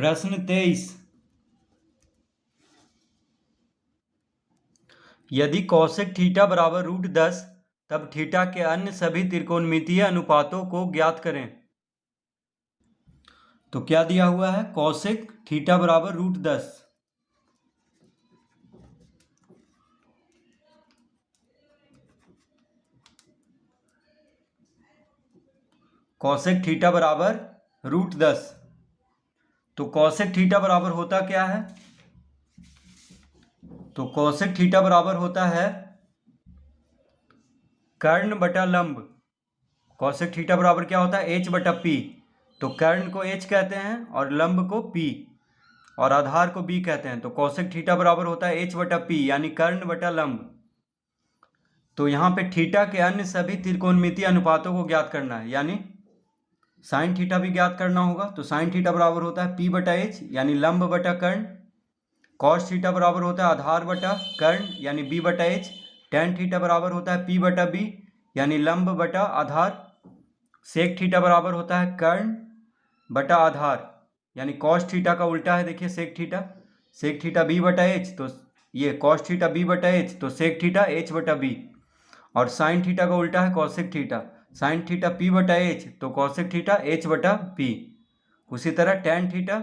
प्रश्न 23। यदि कौशिक थीटा बराबर √10 तब थीटा के अन्य सभी त्रिकोणमितीय अनुपातों को ज्ञात करें। तो क्या दिया हुआ है? कौशिक थीटा बराबर √10। कौशिक थीटा बराबर √10। तो कौशिक थीटा बराबर होता क्या है? तो कौशिक थीटा बराबर होता है कर्ण बटा लंब। कौशिक थीटा बराबर क्या होता है? h बटा p। तो कर्ण को h कहते हैं और लंब को p और आधार को b कहते हैं। तो कौशिक थीटा बराबर होता है h बटा p यानी कर्ण बटा लंब। तो यहाँ पे थीटा के अन्य सभी त्रिकोणमितीय अनुपातों को ज्ञात करना है, यानी साइन थीटा भी ज्ञात करना होगा। तो साइन थीटा बराबर होता है p बटा h यानी लंब बटा कर्ण। कॉस थीटा बराबर होता है आधार बटा कर्ण यानी b बटा h। टेन थीटा बराबर होता है p बटा b यानी लंब बटा आधार। सेक थीटा बराबर होता है कर्ण बटा आधार यानी कॉस थीटा का उल्टा है। देखिए सेक थीटा b बटा h, तो ये कॉस थीटा b बटा h, तो सेक थीटा h बटा b। और साइन थीटा का उल्टा है Kaushik theta. Sine theta p बटा h, तो कौशिक थीटा h बटा p। उसी तरह टेन थीटा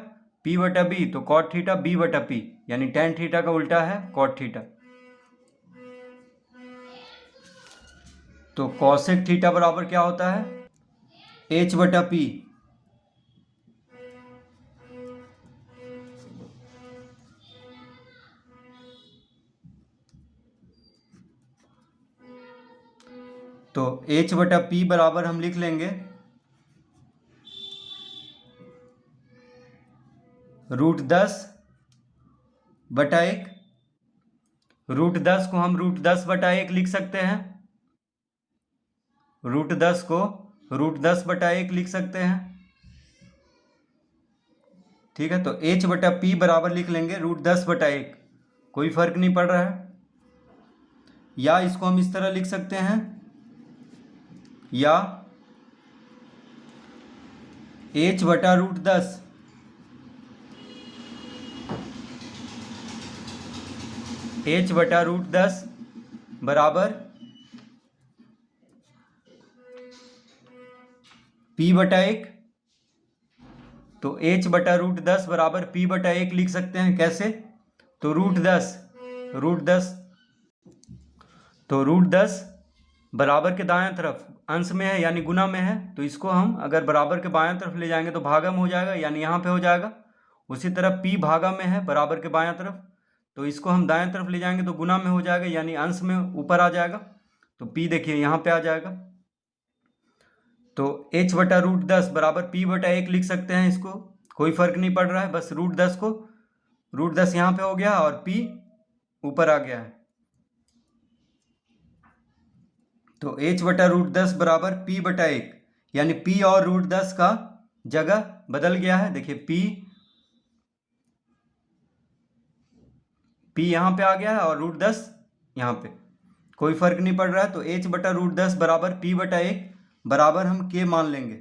p बटा b, तो कॉट थीटा b बटा p यानी टेन थीटा का उल्टा है कॉट थीटा। तो कौशिक थीटा बराबर क्या होता है? h बटा p। तो h बटा p बराबर हम लिख लेंगे √10 बटा 1। √10 को हम √10 बटा 1 लिख सकते हैं। √10 को √10 बटा 1 लिख सकते हैं। ठीक है, तो h बटा p बराबर लिख लेंगे √10 बटा 1। कोई फर्क नहीं पड़ रहा है। या इसको हम इस तरह लिख सकते हैं, या h बटा √10 h बटा √10 बराबर p बटा 1। तो h बटा √10 बराबर p बटा 1 लिख सकते हैं। कैसे? तो √10 बराबर के दाएं तरफ अंश में है यानी गुना में है, तो इसको हम अगर बराबर के बाएं तरफ ले जाएंगे तो भागम हो जाएगा यानी यहाँ पे हो जाएगा। उसी तरह p भागा में है बराबर के बाएं तरफ, तो इसको हम दाएं तरफ ले जाएंगे तो गुना में हो जाएगा यानी अंश में ऊपर आ जाएगा। तो p देखिए यहाँ पे आ जाएगा। तो h बटा √10 बराबर p बटा 1 लिख सकते हैं। इसको कोई फर्क नहीं पड़ रहा है, बस √10 यहाँ पे हो गया और p ऊपर आ गया है। तो h बटा √10 बराबर p बटा 1 यानी p और √10 का जगह बदल गया है। देखिए p यहाँ पे आ गया है और √10 यहाँ पे, कोई फर्क नहीं पड़ रहा है। तो h बटा √10 बराबर p बटा 1 बराबर हम k मान लेंगे।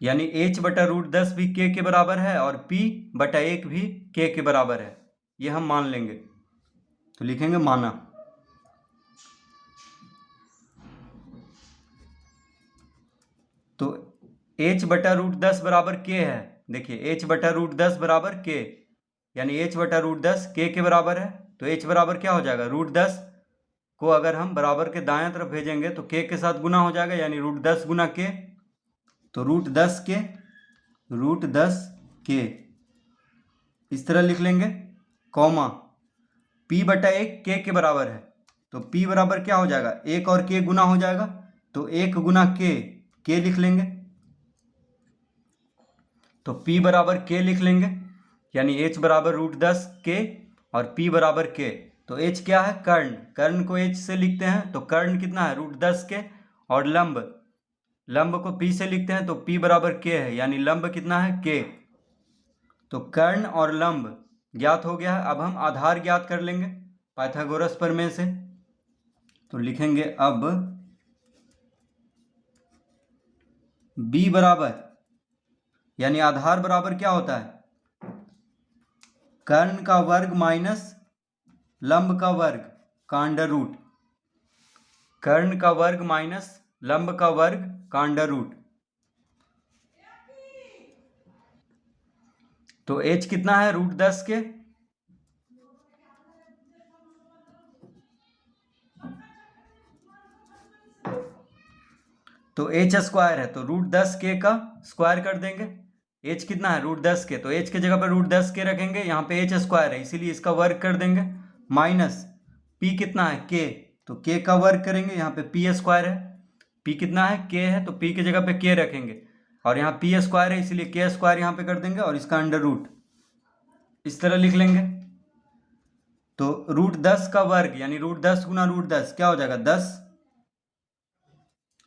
यानी h बटा √10 भी k के बराबर है और p बटा 1 भी k के बराबर है, ये हम मान लेंगे। तो लिखेंगे माना। तो h बटा √10 बराबर k है। देखिए h बटा √10 बराबर k यानी h बटा √10 k के बराबर है। तो h बराबर क्या हो जाएगा? √10 को अगर हम बराबर के दाएं तरफ भेजेंगे तो k के साथ गुना हो जाएगा यानी √10 गुना k। तो √10 k इस तरह लिख लेंगे, कॉमा p बटा 1 k के बराबर है। तो p बराबर क्या हो जाएगा? 1 और k गुना हो जाएगा, तो 1 गुना k लिख लेंगे। तो p बराबर k लिख लेंगे यानी h बराबर √10 k और p बराबर k। तो h क्या है? कर्ण को h से लिखते हैं, तो कर्ण कितना है? √10 k और लंब को p से लिखते हैं, तो p बराबर k है यानी लंब कितना है? k। तो कर्ण और लंब ज्ञात हो गया है। अब हम आधार ज्ञात कर लेंगे पाइथागोरस प्रमेय से। तो लिखेंगे अब बी बराबर यानी आधार बराबर क्या होता है, कर्ण का वर्ग माइनस लंब का वर्ग का अंडर रूट। कर्ण का वर्ग माइनस लंब का वर्ग का अंडर रूट। तो h कितना है, √10 के। तो h स्क्वायर है तो √10 के का स्क्वायर कर देंगे। h कितना है, √10 के, तो h की जगह पर √10 के रखेंगे, यहाँ पे h स्क्वायर है इसीलिए इसका वर्ग कर देंगे, माइनस p कितना है k, तो k का वर्ग करेंगे, यहाँ पे p स्क्वायर है, p कितना है k है, तो p की जगह पे k रखेंगे, और यहाँ p स्क्वायर है इसीलिए k स्क्वायर यहाँ पे कर देंगे, और इसका अंडर रूट इस तरह लिख लेंगे। तो √10 का वर्ग यानी √10 गुना √10 क्या हो जाएगा 10,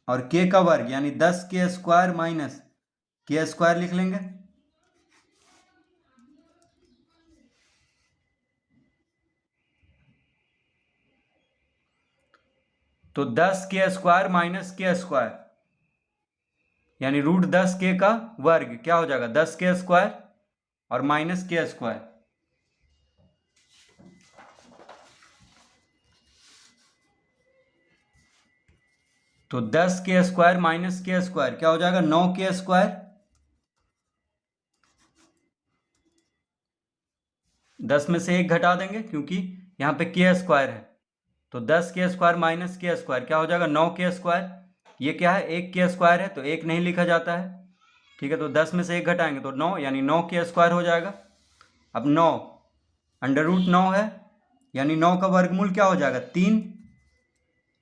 और k का वर्ग यानी 10k square minus k square लिख लेंगे। तो 10k square minus k square यानी √10k का वर्ग क्या हो जाएगा 10k स्क्वायर और माइनस k स्क्वायर। तो 10k square minus k square क्या हो जाएगा 9k स्क्वायर। 10 में से 1 घटा देंगे क्योंकि यहाँ पे k स्क्वायर है, तो 10k square minus k square क्या हो जाएगा 9k स्क्वायर। ये क्या है, 1k स्क्वायर है तो 1 नहीं लिखा जाता है, ठीक है। तो 10 में से 1 घटाएंगे तो 9 यानी 9k स्क्वायर हो जाएगा। अब 9 अंडर रूट 9 है यानी 9 का वर्गमूल क्या हो जाएगा 3।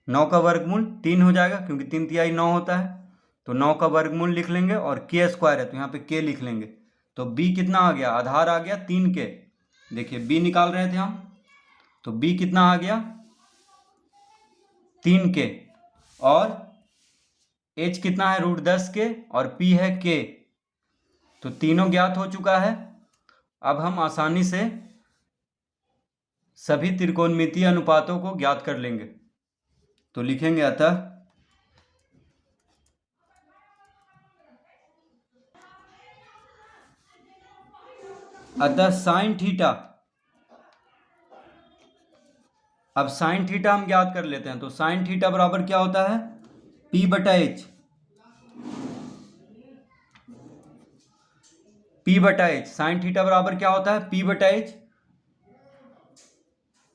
9 का वर्गमूल 3 हो जाएगा क्योंकि 3 तिहाई 9 होता है, तो 9 का वर्गमूल लिख लेंगे, और k स्क्वायर है तो यहाँ पे k लिख लेंगे। तो b कितना आ गया, आधार आ गया 3k। देखिए b निकाल रहे थे हम, तो b कितना आ गया 3k, और h कितना है √10 के, और p है k। तो तीनों ज्ञात हो चुका है। अब हम आसानी से सभी त्रिकोणमितीय अनुपातों को ज्ञात कर लेंगे। तो लिखेंगे अतः साइन थीटा। अब साइन थीटा हम ज्ञात कर लेते हैं। तो साइन थीटा बराबर क्या होता है p/h। p/h साइन थीटा बराबर क्या होता है p/h।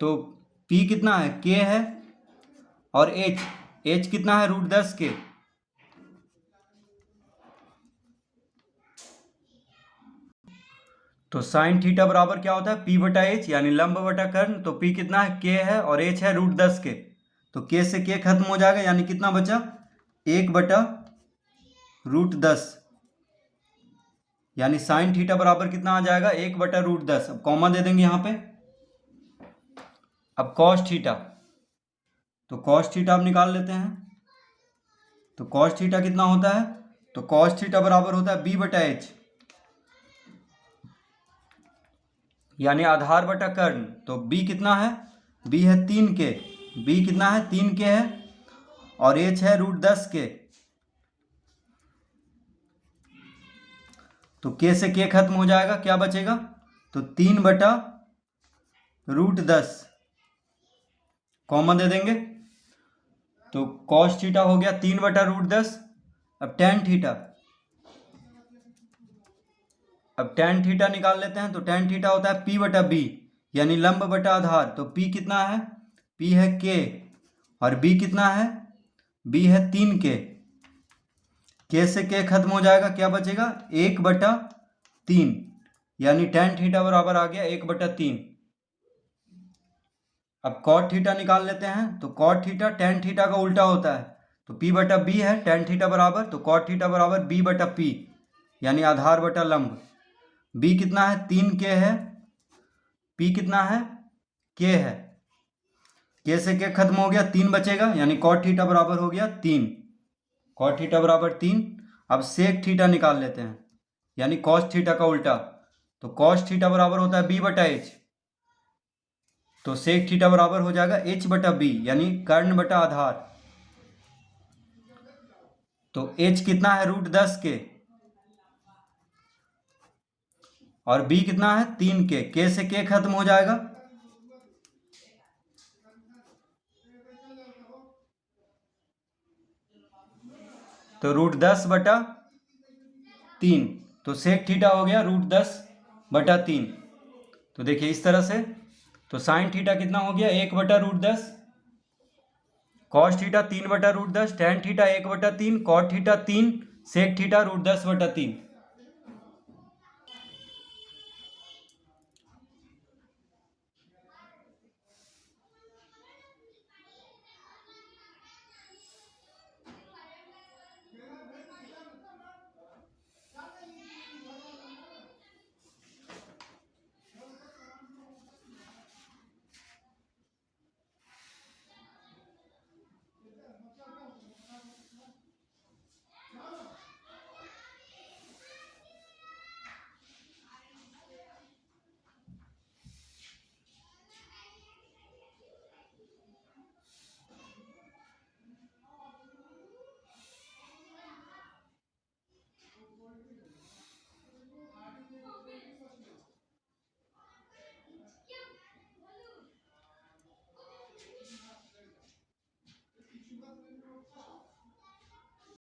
तो p कितना है k है, और h कितना है √10 के। तो साइन थीटा बराबर क्या होता है p/h यानी लंब बटा कर्ण। तो p कितना है k है, और h है √10 के, तो k से k खत्म हो जाएगा यानी कितना बचा 1/√10, यानी साइन थीटा बराबर कितना आ जाएगा 1/√10। अब कॉमा दे देंगे यहाँ पे। अब कॉस थीटा, तो कॉस थीटा अब निकाल लेते हैं। तो कॉस थीटा कितना होता है, तो कॉस थीटा बराबर होता है b/h यानी आधार बटा कर्ण। तो b कितना है, b है 3k, b कितना है 3k है, और h है √10 के। तो k से k खत्म हो जाएगा, क्या बचेगा, तो 3/√10, कॉमन दे देंगे। तो cos थीटा हो गया 3/√10। अब tan थीटा, अब tan थीटा निकाल लेते हैं। तो tan थीटा होता है p/b यानी लंब बटा आधार। तो p कितना है, p है k, और b कितना है, b है 3k। k से k खत्म हो जाएगा, क्या बचेगा 1/3, यानी tan थीटा बराबर आ गया 1/3। अब cot थीटा निकाल लेते हैं। तो cot थीटा tan थीटा का उल्टा होता है, तो p/b है tan थीटा बराबर, तो cot थीटा बराबर b/p यानी आधार बटा लंब। b कितना है 3k है, p कितना है k है, k से k खत्म हो गया, 3 बचेगा, यानी cot थीटा बराबर हो गया 3, cot थीटा बराबर 3। अब sec थीटा निकाल लेते हैं, यानी cos थीटा का उल्टा। तो cos थीटा बराबर होता है b/h, तो sec थीटा बराबर हो जाएगा h/b यानी कर्ण बटा आधार। तो h कितना है √10 के, और b कितना है 3 के, से k खत्म हो जाएगा, तो √10/3, तो सेक थीटा हो गया √10/3। तो देखिए इस तरह से, तो साइन थीटा कितना हो गया 1/√10, cos theta 3/√10, tan theta 1/3, cot theta 3, sec theta √10/3।